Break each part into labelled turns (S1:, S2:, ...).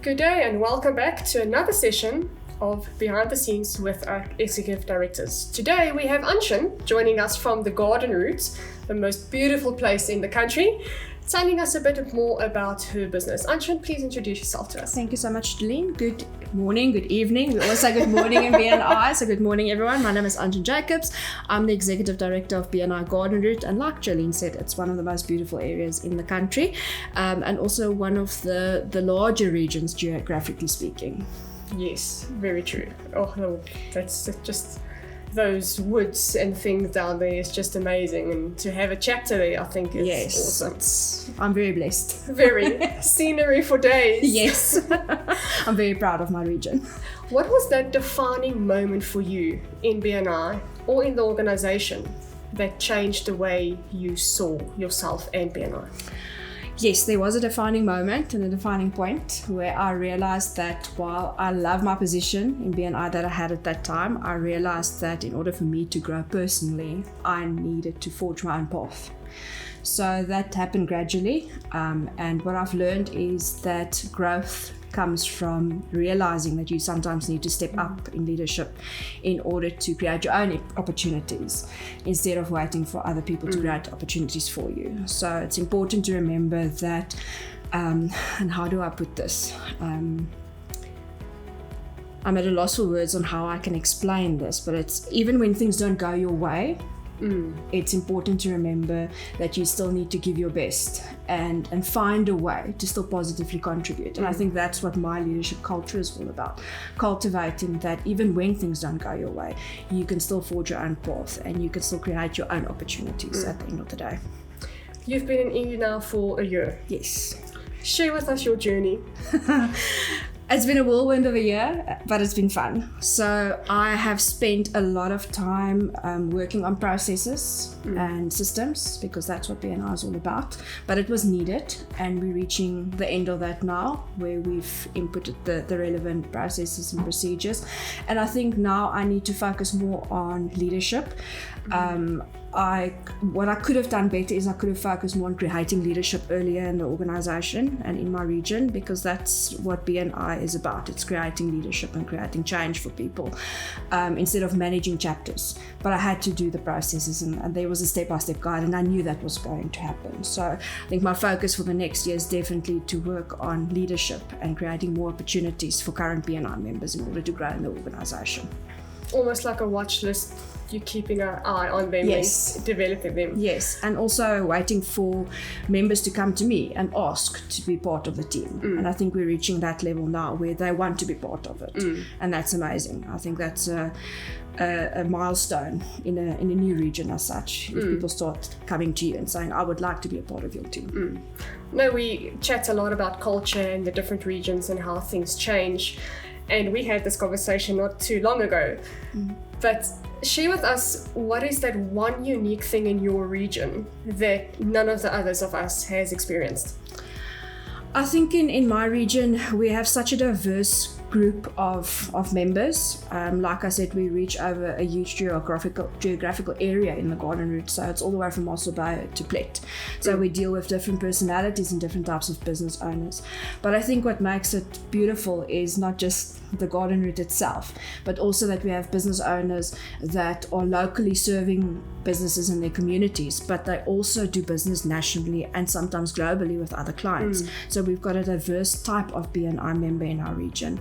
S1: Good day and welcome back to another session of Behind the Scenes with our Executive Directors. Today we have Anchen joining us from the Garden Route, the most beautiful place in the country, telling us a bit more about her business. Anchen, please introduce yourself to us.
S2: Thank you so much, Jolene. Good morning, good evening. We always say good morning in BNI, so good morning everyone. My name is Anchen Jacobs. I'm the Executive Director of BNI Garden Route, and like Jolene said, it's one of the most beautiful areas in the country, and also one of the larger regions geographically speaking.
S1: Yes, very true. Oh, no, that's just those woods and things down there is just amazing, and to have a chapter there I think is awesome.
S2: I'm very blessed.
S1: Very scenery for days.
S2: Yes. I'm very proud of my region.
S1: What was that defining moment for you in BNI or in the organization that changed the way you saw yourself and BNI?
S2: Yes, there was a defining moment and a defining point where I realized that while I love my position in BNI that I had at that time, I realized that in order for me to grow personally, I needed to forge my own path. So that happened gradually, and what I've learned is that growth comes from realizing that you sometimes need to step up in leadership in order to create your own opportunities instead of waiting for other people to create opportunities for you. So it's important to remember that, and how do I put this? I'm at a loss for words on how I can explain this, but it's even when things don't go your way, it's important to remember that you still need to give your best and find a way to still positively contribute. And I think that's what my leadership culture is all about. Cultivating that even when things don't go your way, you can still forge your own path and you can still create your own opportunities at the end of the day.
S1: You've been in India now for a year.
S2: Yes.
S1: Share with us your journey.
S2: It's been a whirlwind of a year, but it's been fun. So I have spent a lot of time working on processes and systems, because that's what BNI is all about. But it was needed, and we're reaching the end of that now, where we've inputted the relevant processes and procedures. And I think now I need to focus more on leadership. What I could have done better is I could have focused more on creating leadership earlier in the organization and in my region, because that's what BNI is about. It's creating leadership and creating change for people, instead of managing chapters. But I had to do the processes, and there was a step-by-step guide, and I knew that was going to happen. So I think my focus for the next year is definitely to work on leadership and creating more opportunities for current BNI members in order to grow in the organization.
S1: Almost like a watch list. You're keeping an eye on them,
S2: yes,
S1: and developing them.
S2: Yes, and also waiting for members to come to me and ask to be part of the team. And I think we're reaching that level now where they want to be part of it. And that's amazing. I think that's a milestone in a new region as such, if people start coming to you and saying, I would like to be a part of your team.
S1: No, we chat a lot about culture and the different regions and how things change. And we had this conversation not too long ago. But share with us, what is that one unique thing in your region that none of the others of us has experienced?
S2: I think in my region, we have such a diverse group of members. Like I said, we reach over a huge geographical area in the Garden Route, so it's all the way from Mossel Bay to Plet. So we deal with different personalities and different types of business owners. But I think what makes it beautiful is not just the Garden Route itself, but also that we have business owners that are locally serving businesses in their communities, but they also do business nationally and sometimes globally with other clients. So we've got a diverse type of BNI member in our region.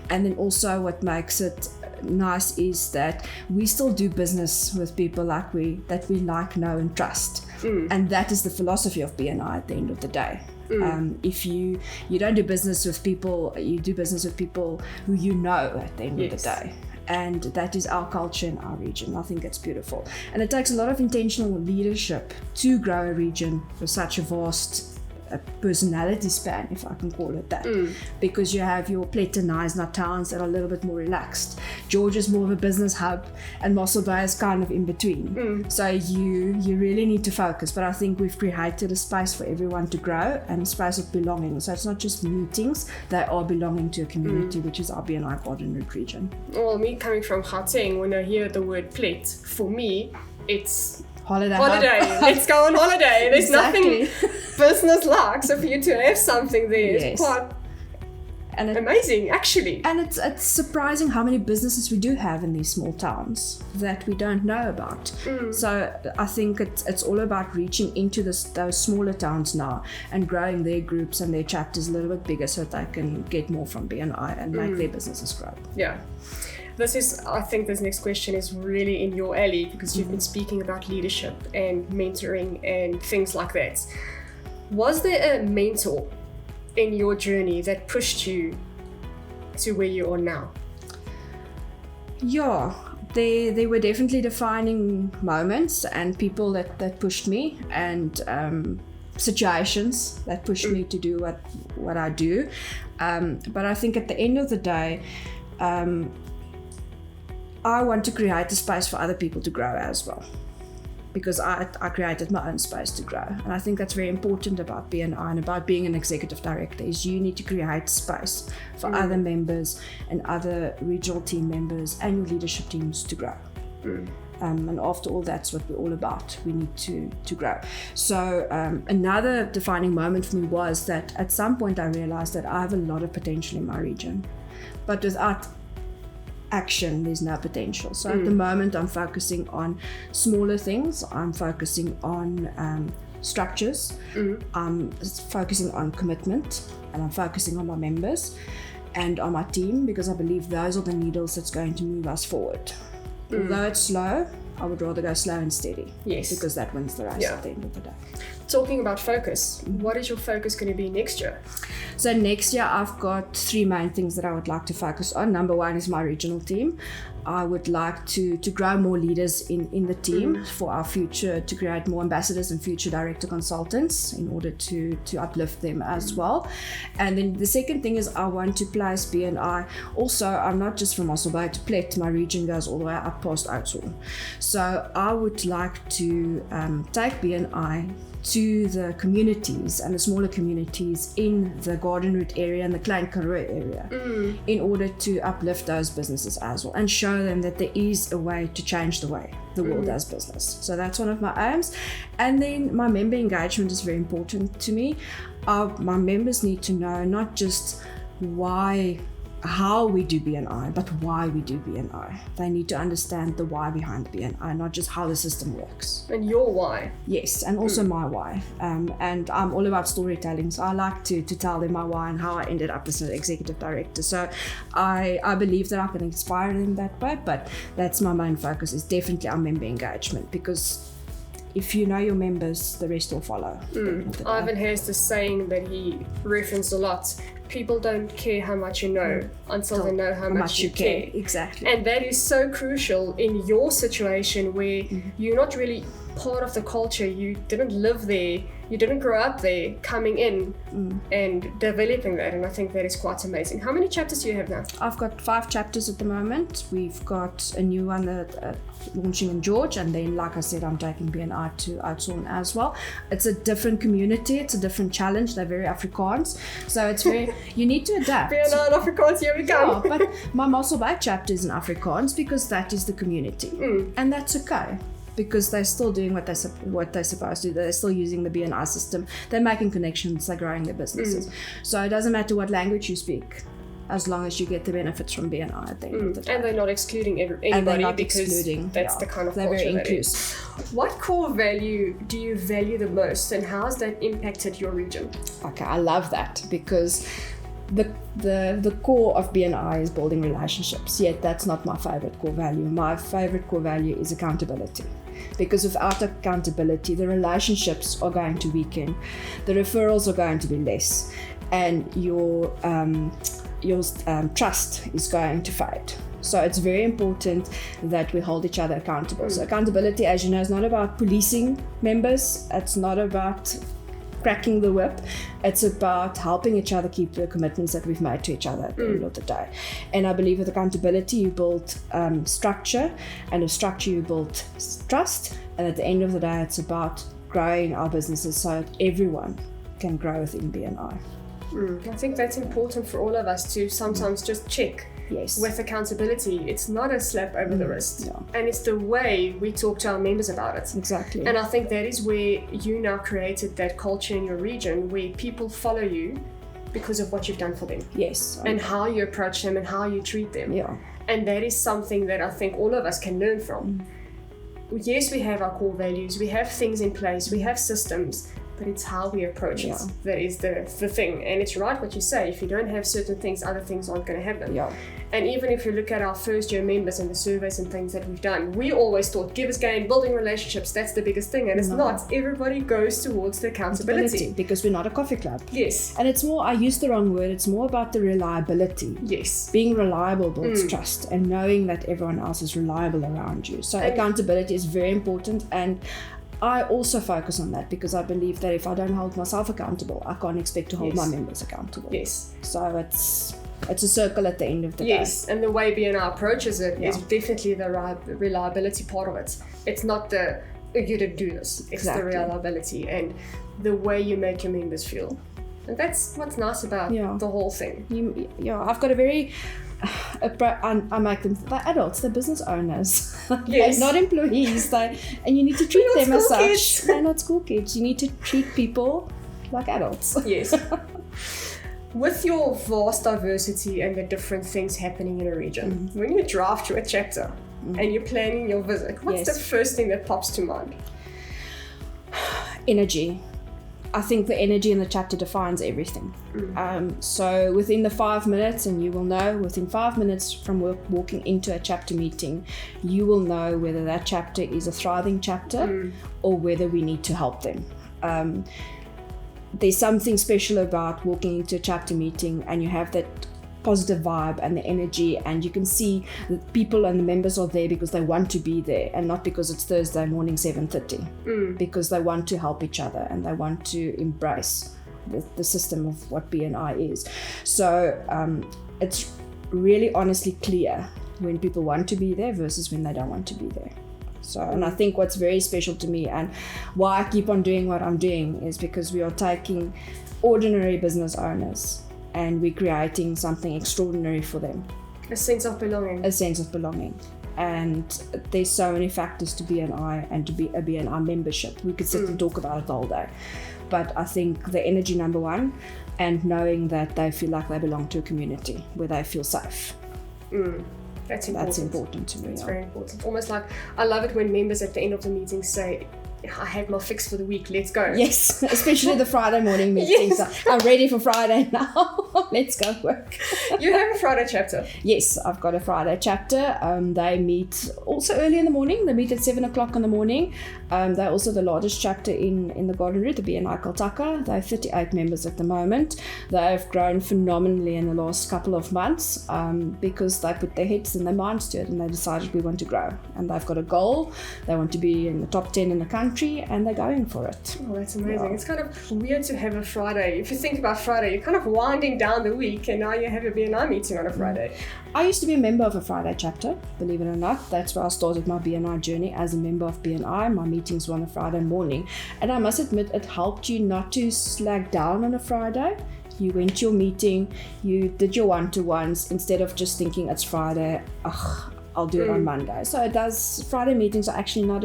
S2: And then also what makes it nice is that we still do business with people that we like, know and trust. And that is the philosophy of BNI at the end of the day. If you don't do business with people, you do business with people who you know at the end of the day. And that is our culture in our region. I think it's beautiful. And it takes a lot of intentional leadership to grow a region with such a vast personality span, if I can call it that, because you have your Plet and Knysna towns that are a little bit more relaxed. George is more of a business hub, and Mossel Bay is kind of in between. So you really need to focus. But I think we've created a space for everyone to grow and a space of belonging. So it's not just meetings; they are belonging to a community, which is our BNI Garden Route region.
S1: Well, me coming from Gauteng, when I hear the word Plet, for me, it's
S2: holiday.
S1: Let's go on holiday. There's
S2: exactly.
S1: nothing business like. So for you to have something there is
S2: yes.
S1: quite
S2: And
S1: amazing, actually.
S2: And it's surprising how many businesses we do have in these small towns that we don't know about. So I think it's all about reaching into those smaller towns now and growing their groups and their chapters a little bit bigger so that they can get more from BNI and make their businesses grow.
S1: Yeah. I think this next question is really in your alley, because you've been speaking about leadership and mentoring and things like that. Was there a mentor in your journey that pushed you to where you are now?
S2: Yeah, there were definitely defining moments and people that pushed me, and situations that pushed me to do what I do. But I think at the end of the day, I want to create a space for other people to grow as well, because I created my own space to grow. And I think that's very important about BNI and about being an executive director, is you need to create space for other members and other regional team members and your leadership teams to grow. And after all, that's what we're all about. We need to grow. So another defining moment for me was that at some point I realized that I have a lot of potential in my region, but without action there's no potential. So at the moment I'm focusing on smaller things. I'm focusing on structures. I'm focusing on commitment, and I'm focusing on my members and on my team, because I believe those are the needles that's going to move us forward. Although it's slow, I would rather go slow and steady.
S1: Yes.
S2: Because that wins the race at the end of the day.
S1: Talking about focus, what is your focus going to be next year?
S2: So next year I've got 3 main things that I would like to focus on. Number 1 is my regional team. I would like to grow more leaders in the team for our future, to create more ambassadors and future director consultants in order to uplift them as well. And then the second thing is I want to place BNI. Also, I'm not just from Mossel Bay to Plet. My region goes all the way up past Oudtshoorn. So I would like to take BNI to the communities and the smaller communities in the Garden Route area and the Klein Karoo area in order to uplift those businesses as well, and show them that there is a way to change the way the world does business. So that's one of my aims. And then my member engagement is very important to me. My members need to know not just how we do BNI, but why we do BNI. They need to understand the why behind BNI, not just how the system works.
S1: And your why.
S2: Yes, and also my why. And I'm all about storytelling, so I like to tell them my why and how I ended up as an executive director. So I believe that I can inspire them that way, but that's my main focus, is definitely our member engagement, because if you know your members, the rest will follow.
S1: Ivan has this saying that he referenced a lot: people don't care how much you know until they know how much you care.
S2: Exactly.
S1: And that is so crucial in your situation, where you're not really part of the culture. You didn't live there, you didn't grow up there, coming in and developing that. And I think that is quite amazing. How many chapters do you have now?
S2: I've got 5 chapters at the moment. We've got a new one that launching in George, and then, like I said, I'm taking BNI to Oudtshoorn as well. It's a different community, it's a different challenge. They're very Afrikaans, so it's very you need to adapt.
S1: BNI and Afrikaans, here we go.
S2: Yeah, but my Mossel Bay chapter is in Afrikaans because that is the community, and that's okay, because they're still doing what they're supposed to do. They're still using the BNI system. They're making connections. They're growing their businesses. So it doesn't matter what language you speak, as long as you get the benefits from BNI at the end of the day.
S1: And they're not excluding anybody, because that's the kind of
S2: they're
S1: culture
S2: very
S1: that is. What core value do you value the most, and how has that impacted your region?
S2: Okay, I love that, because the core of BNI is building relationships, yet that's not my favorite core value. My favorite core value is accountability, because without accountability, the relationships are going to weaken, the referrals are going to be less, and your trust is going to fade. So it's very important that we hold each other accountable. So accountability, as you know, is not about policing members. It's not about cracking the whip. It's about helping each other keep the commitments that we've made to each other at the end of the day. And I believe with accountability, you build structure, and with structure, you build trust. And at the end of the day, it's about growing our businesses so that everyone can grow within BNI.
S1: I think that's important for all of us to sometimes just check.
S2: Yes.
S1: With accountability, it's not a slap over the wrist,
S2: Yeah.
S1: and it's the way we talk to our members about it.
S2: Exactly.
S1: And I think that is where you now created that culture in your region, where people follow you because of what you've done for them.
S2: Yes.
S1: And how you approach them and how you treat them.
S2: Yeah.
S1: And that is something that I think all of us can learn from. Yes, we have our core values, we have things in place, we have systems, but it's how we approach it that is the thing. And it's right what you say, if you don't have certain things, other things aren't going to happen.
S2: Yeah.
S1: And even if you look at our first year members and the surveys and things that we've done, we always thought give us gain, building relationships, that's the biggest thing. And it's not. Everybody goes towards the accountability.
S2: Because we're not a coffee club.
S1: Yes.
S2: And it's more, I used the wrong word, it's more about the reliability.
S1: Yes.
S2: Being reliable builds trust, and knowing that everyone else is reliable around you. So accountability is very important, and I also focus on that because I believe that if I don't hold myself accountable, I can't expect to hold my members accountable.
S1: Yes.
S2: So it's a circle at the end of the day.
S1: Yes, and the way BNI approaches it is definitely the reliability part of it. It's not the, you didn't do this. It's the reliability and the way you make your members feel. And that's what's nice about the whole thing.
S2: I've got a very... I make them, they're adults, they're business owners.
S1: Yes.
S2: They're not employees. And you need to treat them as such.
S1: Kids.
S2: They're not school kids. You need to treat people like adults.
S1: Yes. With your vast diversity and the different things happening in a region, when you drive to a chapter and you're planning your visit, what's the first thing that pops to mind?
S2: Energy. I think the energy in the chapter defines everything. So within the 5 minutes, and you will know within 5 minutes from walking into a chapter meeting, you will know whether that chapter is a thriving chapter or whether we need to help them. There's something special about walking into a chapter meeting and you have that positive vibe and the energy, and you can see the people and the members are there because they want to be there and not because it's Thursday morning 7:30, because they want to help each other and they want to embrace the system of what BNI is. So it's really honestly clear when people want to be there versus when they don't want to be there. So, and I think what's very special to me and why I keep on doing what I'm doing is because we are taking ordinary business owners and we're creating something extraordinary for them.
S1: A sense of belonging.
S2: A sense of belonging. And there's so many factors to BNI and to be a BNI membership. We could sit and talk about it all day. But I think the energy, number one, and knowing that they feel like they belong to a community where they feel safe.
S1: That's important.
S2: That's important to me.
S1: It's very important. Almost like, I love it when members at the end of the meeting say, I have my fix for the week, let's go.
S2: Yes, especially the Friday morning meetings. Yes. I'm ready for Friday now. Let's go work.
S1: You have a Friday chapter?
S2: Yes, I've got a Friday chapter. They meet also early in the morning. They meet at 7 o'clock in the morning. They're also the largest chapter in the Garden Route, the BNI Kaltaka. They have 38 members at the moment. They have grown phenomenally in the last couple of months because they put their heads and their minds to it and they decided we want to grow. And they've got a goal. They want to be in the top 10 in the country and they're going for it.
S1: Oh, that's amazing. Yeah. It's kind of weird to have a Friday. If you think about Friday, you're kind of winding down the week and now you have a BNI meeting on a Friday.
S2: I used to be a member of a Friday chapter, believe it or not. That's where I started my BNI journey as a member of BNI. My meetings were on a Friday morning. And I must admit, it helped you not to slag down on a Friday. You went to your meeting, you did your one-to-ones instead of just thinking it's Friday, I'll do it on Monday. So it does, Friday meetings are actually not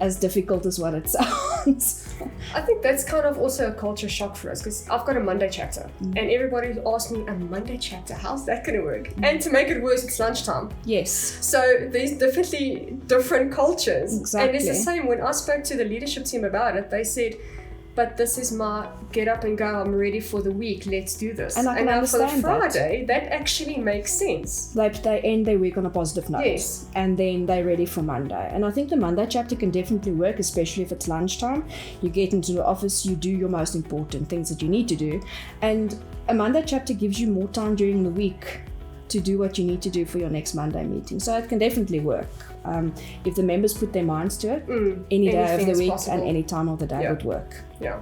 S2: as difficult as what it sounds.
S1: I think that's kind of also a culture shock for us because I've got a Monday chapter and everybody asks me, a Monday chapter, how's that going to work? And to make it worse, it's lunchtime.
S2: Yes.
S1: So there's definitely different cultures.
S2: Exactly.
S1: And it's the same. When I spoke to the leadership team about it, they said, but this is my get up and go, I'm ready for the week, let's do this.
S2: And I can
S1: now
S2: understand
S1: for the Friday, that actually makes sense.
S2: They end their week on a positive note.
S1: Yes.
S2: And then they're ready for Monday. And I think the Monday chapter can definitely work, especially if it's lunchtime. You get into the office, you do your most important things that you need to do. And a Monday chapter gives you more time during the week to do what you need to do for your next Monday meeting. So it can definitely work. If the members put their minds to it, any day of the week and any time of the day would work.
S1: Yeah.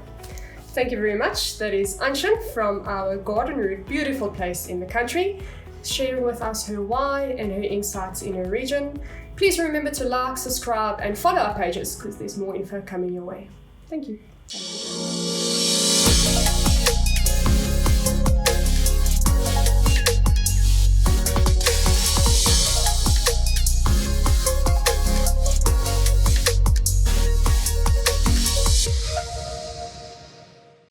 S1: Thank you very much. That is Anchen from our Garden Route, beautiful place in the country, sharing with us her why and her insights in her region. Please remember to like, subscribe and follow our pages because there's more info coming your way. Thank you.